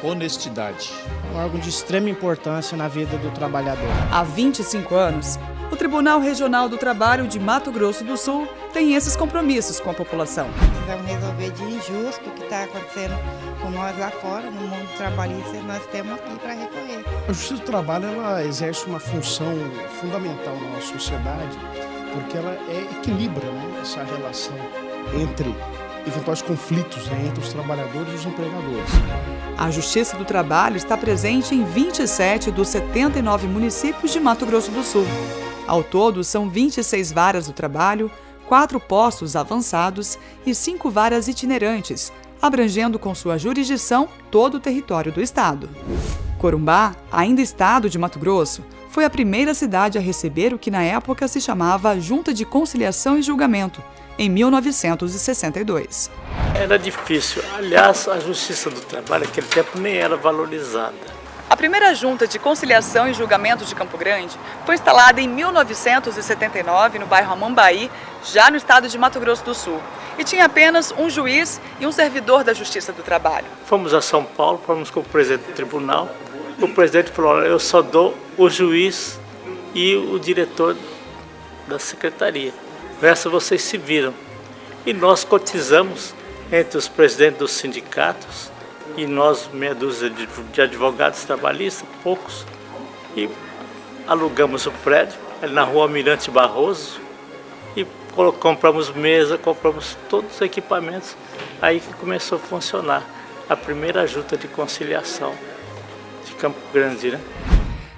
honestidade. Um órgão de extrema importância na vida do trabalhador. Há 25 anos, o Tribunal Regional do Trabalho de Mato Grosso do Sul tem esses compromissos com a população. Vamos resolver de injusto o que está acontecendo com nós lá fora, no mundo trabalhista, nós temos aqui para recorrer. A Justiça do Trabalho ela exerce uma função fundamental na nossa sociedade, porque ela equilibra, né, essa relação entre eventuais conflitos, né, entre os trabalhadores e os empregadores. A Justiça do Trabalho está presente em 27 dos 79 municípios de Mato Grosso do Sul. Ao todo, são 26 varas do trabalho, 4 postos avançados e 5 varas itinerantes, abrangendo com sua jurisdição todo o território do estado. Corumbá, ainda estado de Mato Grosso, foi a primeira cidade a receber o que na época se chamava Junta de Conciliação e Julgamento, em 1962. Era difícil. Aliás, a Justiça do Trabalho naquele tempo nem era valorizada. A primeira Junta de Conciliação e Julgamento de Campo Grande foi instalada em 1979 no bairro Amambaí, já no estado de Mato Grosso do Sul, e tinha apenas um juiz e um servidor da Justiça do Trabalho. Fomos a São Paulo, fomos com o presidente do tribunal. O presidente falou: olha, eu só dou o juiz e o diretor da secretaria. O resto vocês se viram. E nós cotizamos entre os presidentes dos sindicatos e nós, meia dúzia de advogados trabalhistas, poucos, e alugamos o prédio ali na rua Almirante Barroso e compramos mesa, compramos todos os equipamentos. Aí que começou a funcionar a primeira junta de conciliação de Campo Grande, né?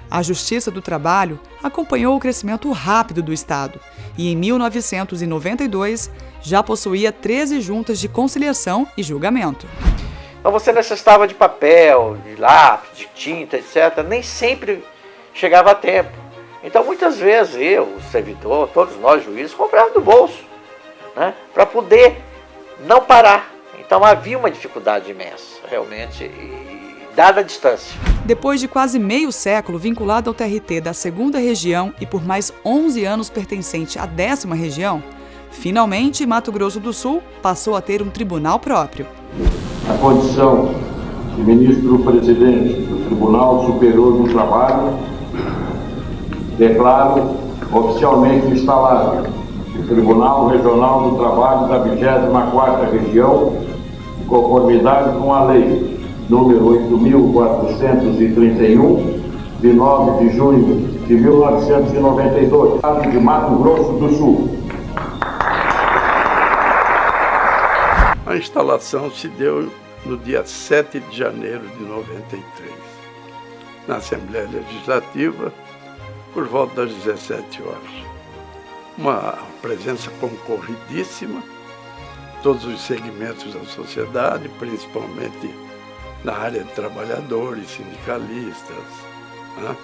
A Justiça do Trabalho acompanhou o crescimento rápido do estado e, em 1992, já possuía 13 juntas de conciliação e julgamento. Então você necessitava de papel, de lápis, de tinta, etc. Nem sempre chegava a tempo. Então muitas vezes eu, o servidor, todos nós juízes, comprávamos do bolso, né, para poder não parar. Então havia uma dificuldade imensa, realmente, dada a distância. Depois de quase meio século vinculado ao TRT da 2ª Região e por mais 11 anos pertencente à 10ª Região, finalmente Mato Grosso do Sul passou a ter um tribunal próprio. A condição de ministro-presidente do Tribunal Superior do Trabalho, declaro oficialmente instalado o Tribunal Regional do Trabalho da 24ª Região, em conformidade com a Lei número 8.431, de 9 de junho de 1992, estado de Mato Grosso do Sul. A instalação se deu no dia 7 de janeiro de 93, na Assembleia Legislativa, por volta das 17 horas. Uma presença concorridíssima, todos os segmentos da sociedade, principalmente na área de trabalhadores, sindicalistas, né?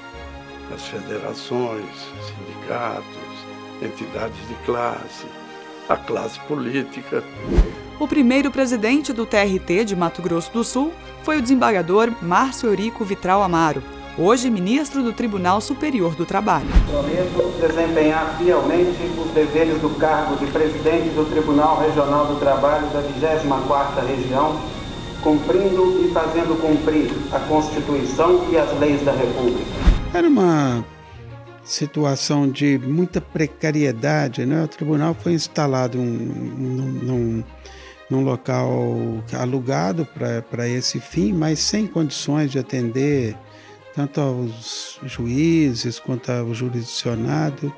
As federações, sindicatos, entidades de classe, a classe política. O primeiro presidente do TRT de Mato Grosso do Sul foi o desembargador Márcio Eurico Vitral Amaro, hoje ministro do Tribunal Superior do Trabalho. Prometo desempenhar fielmente os deveres do cargo de presidente do Tribunal Regional do Trabalho da 24ª Região, cumprindo e fazendo cumprir a Constituição e as leis da República. Era uma situação de muita precariedade, né? O tribunal foi instalado num local alugado para esse fim, mas sem condições de atender tanto aos juízes quanto ao jurisdicionado,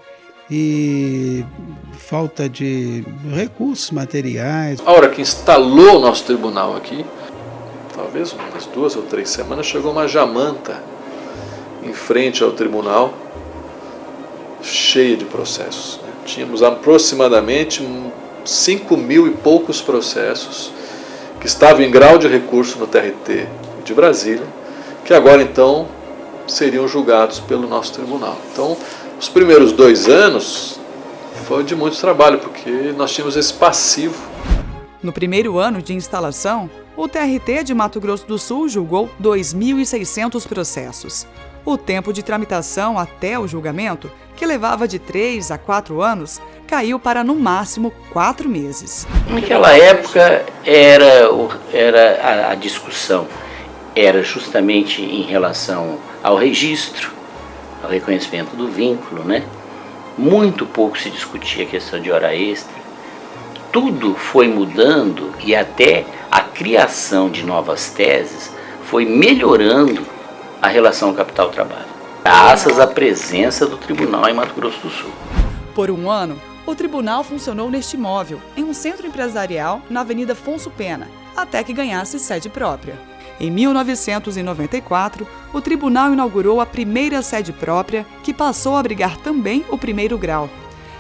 e falta de recursos materiais. A hora que instalou o nosso tribunal aqui, talvez umas 2 ou 3 semanas, chegou uma jamanta em frente ao tribunal, cheia de processos, né? Tínhamos aproximadamente 5.000 e poucos processos que estavam em grau de recurso no TRT de Brasília, que agora então seriam julgados pelo nosso tribunal. Então, os primeiros 2 anos foi de muito trabalho, porque nós tínhamos esse passivo. No primeiro ano de instalação, o TRT de Mato Grosso do Sul julgou 2.600 processos. O tempo de tramitação até o julgamento, que levava de 3 a 4 anos, caiu para no máximo 4 meses. Naquela época era a discussão. era justamente em relação ao registro, ao reconhecimento do vínculo, né? Muito pouco se discutia a questão de hora extra. Tudo foi mudando e até a criação de novas teses foi melhorando a relação capital-trabalho, graças à presença do tribunal em Mato Grosso do Sul. Por um ano, o tribunal funcionou neste imóvel, em um centro empresarial na Avenida Afonso Pena, até que ganhasse sede própria. Em 1994, o tribunal inaugurou a primeira sede própria, que passou a abrigar também o primeiro grau.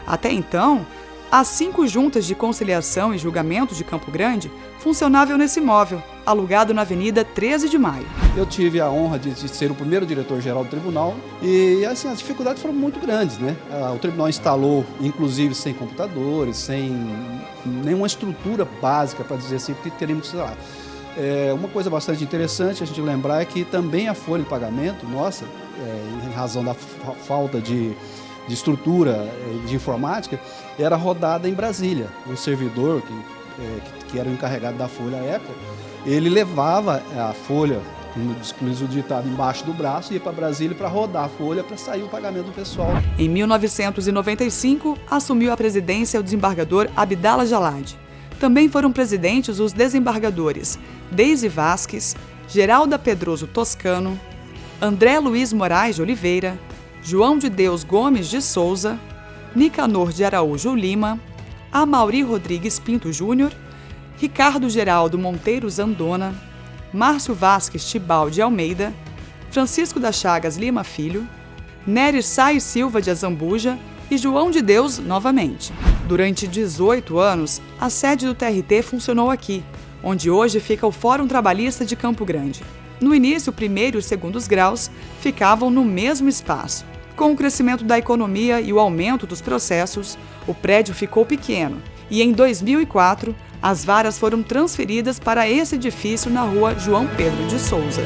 Até então, as 5 juntas de conciliação e julgamento de Campo Grande funcionavam nesse imóvel, alugado na Avenida 13 de Maio. Eu tive a honra de ser o primeiro diretor-geral do tribunal e assim, as dificuldades foram muito grandes, né? O tribunal instalou, inclusive, sem computadores, sem nenhuma estrutura básica, para dizer assim, porque teríamos que instalar. Uma coisa bastante interessante a gente lembrar é que também a folha de pagamento nossa, em razão da falta de estrutura de informática, era rodada em Brasília. O servidor que era o encarregado da folha à época, ele levava a folha, exclusivo ditado, embaixo do braço e ia para Brasília para rodar a folha para sair o pagamento do pessoal. Em 1995, assumiu a presidência o desembargador Abdala Jalad. Também foram presidentes os desembargadores Deise Vasques, Geralda Pedroso Toscano, André Luiz Moraes de Oliveira, João de Deus Gomes de Souza, Nicanor de Araújo Lima, Amauri Rodrigues Pinto Júnior, Ricardo Geraldo Monteiro Zandona, Márcio Vasques Tibal de Almeida, Francisco das Chagas Lima Filho, Nery Sais Silva de Azambuja e João de Deus novamente. Durante 18 anos, a sede do TRT funcionou aqui, onde hoje fica o Fórum Trabalhista de Campo Grande. No início, o primeiro e o segundo graus ficavam no mesmo espaço. Com o crescimento da economia e o aumento dos processos, o prédio ficou pequeno e, em 2004, as varas foram transferidas para esse edifício na rua João Pedro de Souza.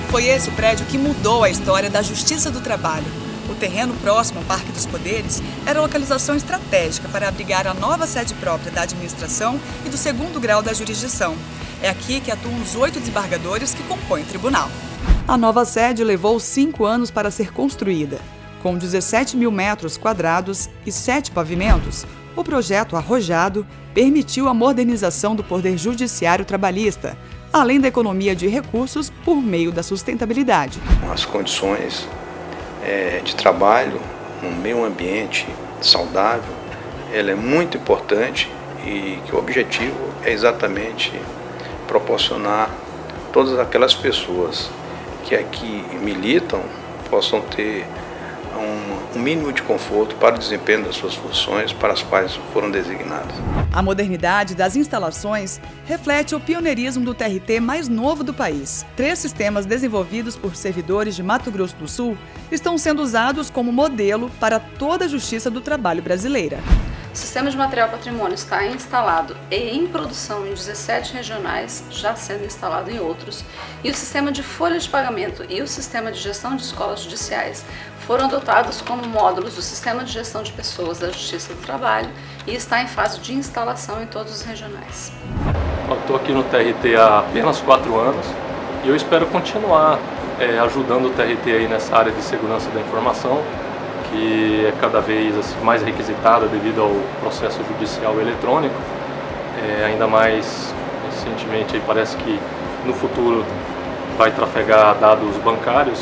Foi esse o prédio que mudou a história da Justiça do Trabalho. O terreno próximo ao Parque dos Poderes era a localização estratégica para abrigar a nova sede própria da administração e do segundo grau da jurisdição. É aqui que atuam os 8 desembargadores que compõem o tribunal. A nova sede levou 5 anos para ser construída. Com 17 mil metros quadrados e 7 pavimentos, o projeto arrojado permitiu a modernização do Poder Judiciário Trabalhista, além da economia de recursos por meio da sustentabilidade. As condições de trabalho, um meio ambiente saudável, ela é muito importante e que o objetivo é exatamente proporcionar todas aquelas pessoas que aqui militam possam ter um mínimo de conforto para o desempenho das suas funções para as quais foram designadas. A modernidade das instalações reflete o pioneirismo do TRT mais novo do país. 3 sistemas desenvolvidos por servidores de Mato Grosso do Sul estão sendo usados como modelo para toda a justiça do trabalho brasileira. O sistema de material patrimônio está instalado e em produção em 17 regionais, já sendo instalado em outros, e o sistema de folha de pagamento e o sistema de gestão de escolas judiciais foram adotados como módulos do sistema de gestão de pessoas da Justiça do Trabalho e está em fase de instalação em todos os regionais. Eu estou aqui no TRT há apenas 4 anos e eu espero continuar ajudando o TRT aí nessa área de segurança da informação, que é cada vez mais requisitada devido ao processo judicial eletrônico. Ainda mais recentemente, parece que no futuro vai trafegar dados bancários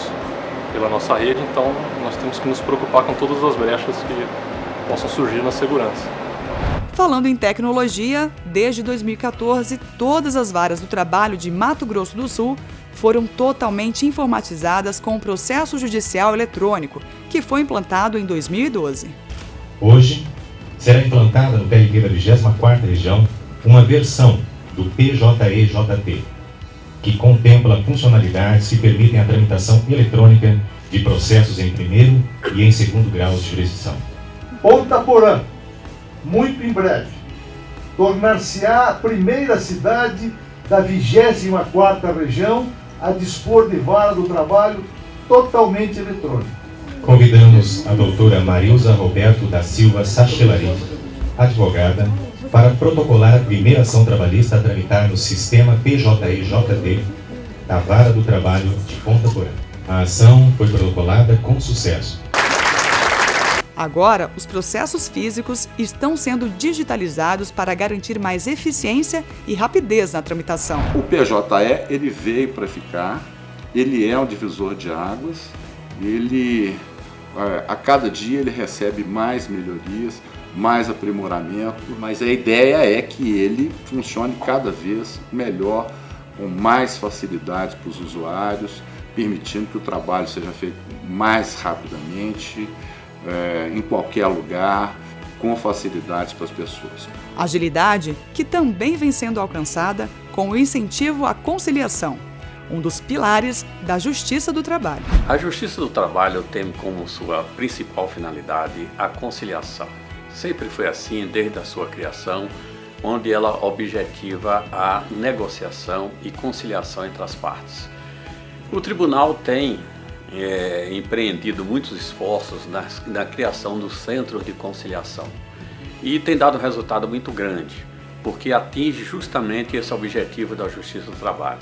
pela nossa rede, então nós temos que nos preocupar com todas as brechas que possam surgir na segurança. Falando em tecnologia, desde 2014, todas as varas do trabalho de Mato Grosso do Sul foram totalmente informatizadas com o processo judicial eletrônico, que foi implantado em 2012. Hoje, será implantada no TRT da 24ª região uma versão do PJE-JT, que contempla funcionalidades que permitem a tramitação eletrônica de processos em primeiro e em segundo grau de jurisdição. Ponta Porã, muito em breve, tornar-se-á a primeira cidade da 24ª região a dispor de vara do trabalho totalmente eletrônica. Convidamos a doutora Marilza Roberto da Silva Sachelari, advogada, para protocolar a primeira ação trabalhista a tramitar no sistema PJE-JD da Vara do Trabalho de Ponta Porã. A ação foi protocolada com sucesso. Agora, os processos físicos estão sendo digitalizados para garantir mais eficiência e rapidez na tramitação. O PJE, ele veio para ficar, ele é um divisor de águas, ele, a cada dia ele recebe mais melhorias, mais aprimoramento, mas a ideia é que ele funcione cada vez melhor, com mais facilidade para os usuários, permitindo que o trabalho seja feito mais rapidamente, em qualquer lugar, com facilidade para as pessoas. Agilidade que também vem sendo alcançada com o incentivo à conciliação, um dos pilares da Justiça do Trabalho. A Justiça do Trabalho tem como sua principal finalidade a conciliação. Sempre foi assim desde a sua criação, onde ela objetiva a negociação e conciliação entre as partes. O Tribunal tem empreendido muitos esforços na criação dos centros de conciliação e tem dado um resultado muito grande, porque atinge justamente esse objetivo da Justiça do Trabalho.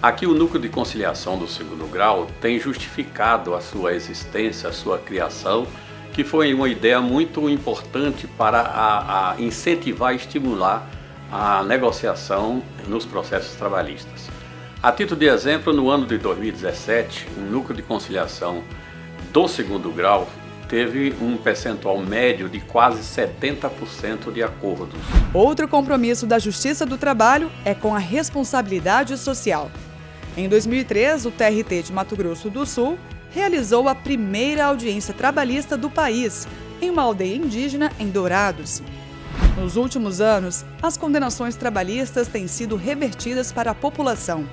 Aqui o Núcleo de Conciliação do 2º Grau tem justificado a sua existência, a sua criação, que foi uma ideia muito importante para incentivar e estimular a negociação nos processos trabalhistas. A título de exemplo, no ano de 2017, o Núcleo de Conciliação do 2º Grau teve um percentual médio de quase 70% de acordos. Outro compromisso da Justiça do Trabalho é com a responsabilidade social. Em 2003, o TRT de Mato Grosso do Sul realizou a primeira audiência trabalhista do país, em uma aldeia indígena em Dourados. Nos últimos anos, as condenações trabalhistas têm sido revertidas para a população.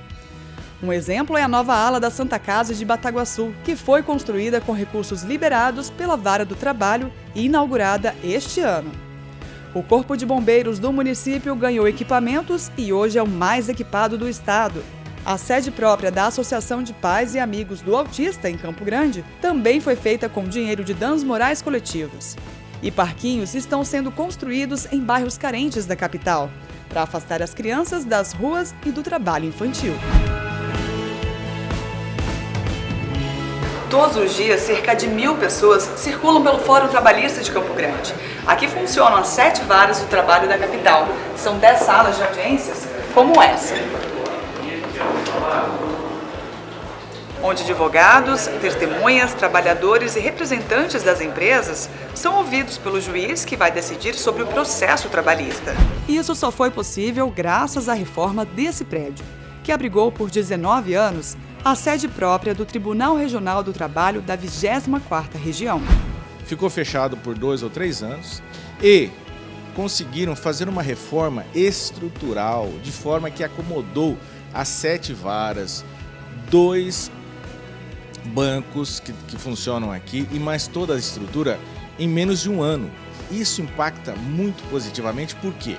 Um exemplo é a nova ala da Santa Casa de Bataguaçu, que foi construída com recursos liberados pela Vara do Trabalho e inaugurada este ano. O Corpo de Bombeiros do município ganhou equipamentos e hoje é o mais equipado do estado. A sede própria da Associação de Pais e Amigos do Autista, em Campo Grande, também foi feita com dinheiro de danos morais coletivos. E parquinhos estão sendo construídos em bairros carentes da capital, para afastar as crianças das ruas e do trabalho infantil. Todos os dias, cerca de 1.000 pessoas circulam pelo Fórum Trabalhista de Campo Grande. Aqui funcionam as 7 varas do trabalho da capital. São 10 salas de audiências, como essa, onde advogados, testemunhas, trabalhadores e representantes das empresas são ouvidos pelo juiz que vai decidir sobre o processo trabalhista. Isso só foi possível graças à reforma desse prédio, que abrigou por 19 anos a sede própria do Tribunal Regional do Trabalho da 24ª Região. Ficou fechado por 2 ou 3 anos e conseguiram fazer uma reforma estrutural de forma que acomodou as 7 varas, 2 bancos que funcionam aqui e mais toda a estrutura em menos de um ano. Isso impacta muito positivamente porque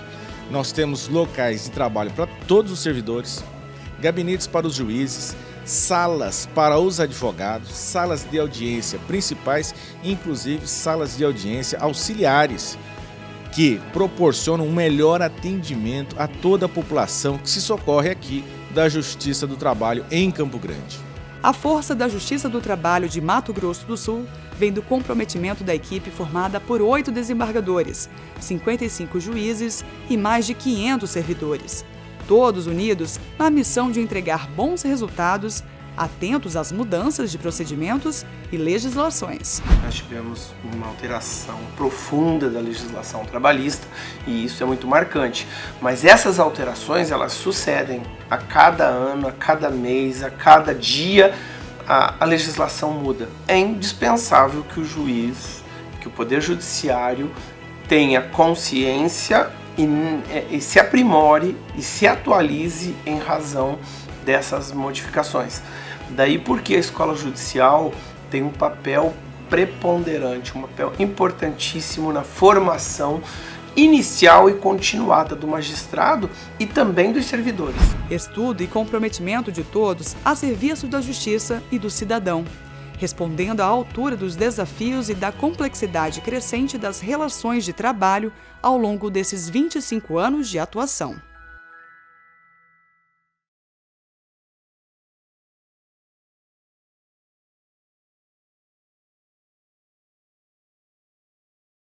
nós temos locais de trabalho para todos os servidores, gabinetes para os juízes, salas para os advogados, salas de audiência principais, inclusive salas de audiência auxiliares, que proporcionam um melhor atendimento a toda a população que se socorre aqui da Justiça do Trabalho em Campo Grande. A força da Justiça do Trabalho de Mato Grosso do Sul vem do comprometimento da equipe formada por 8 desembargadores, 55 juízes e mais de 500 servidores, todos unidos na missão de entregar bons resultados, atentos às mudanças de procedimentos e legislações. Nós tivemos uma alteração profunda da legislação trabalhista e isso é muito marcante. Mas essas alterações, elas sucedem a cada ano, a cada mês, a cada dia, a legislação muda. É indispensável que o juiz, que o Poder Judiciário tenha consciência e se aprimore e se atualize em razão dessas modificações. Daí porque a escola judicial tem um papel preponderante, um papel importantíssimo na formação inicial e continuada do magistrado e também dos servidores. Estudo e comprometimento de todos a serviço da justiça e do cidadão. respondendo à altura dos desafios e da complexidade crescente das relações de trabalho ao longo desses 25 anos de atuação.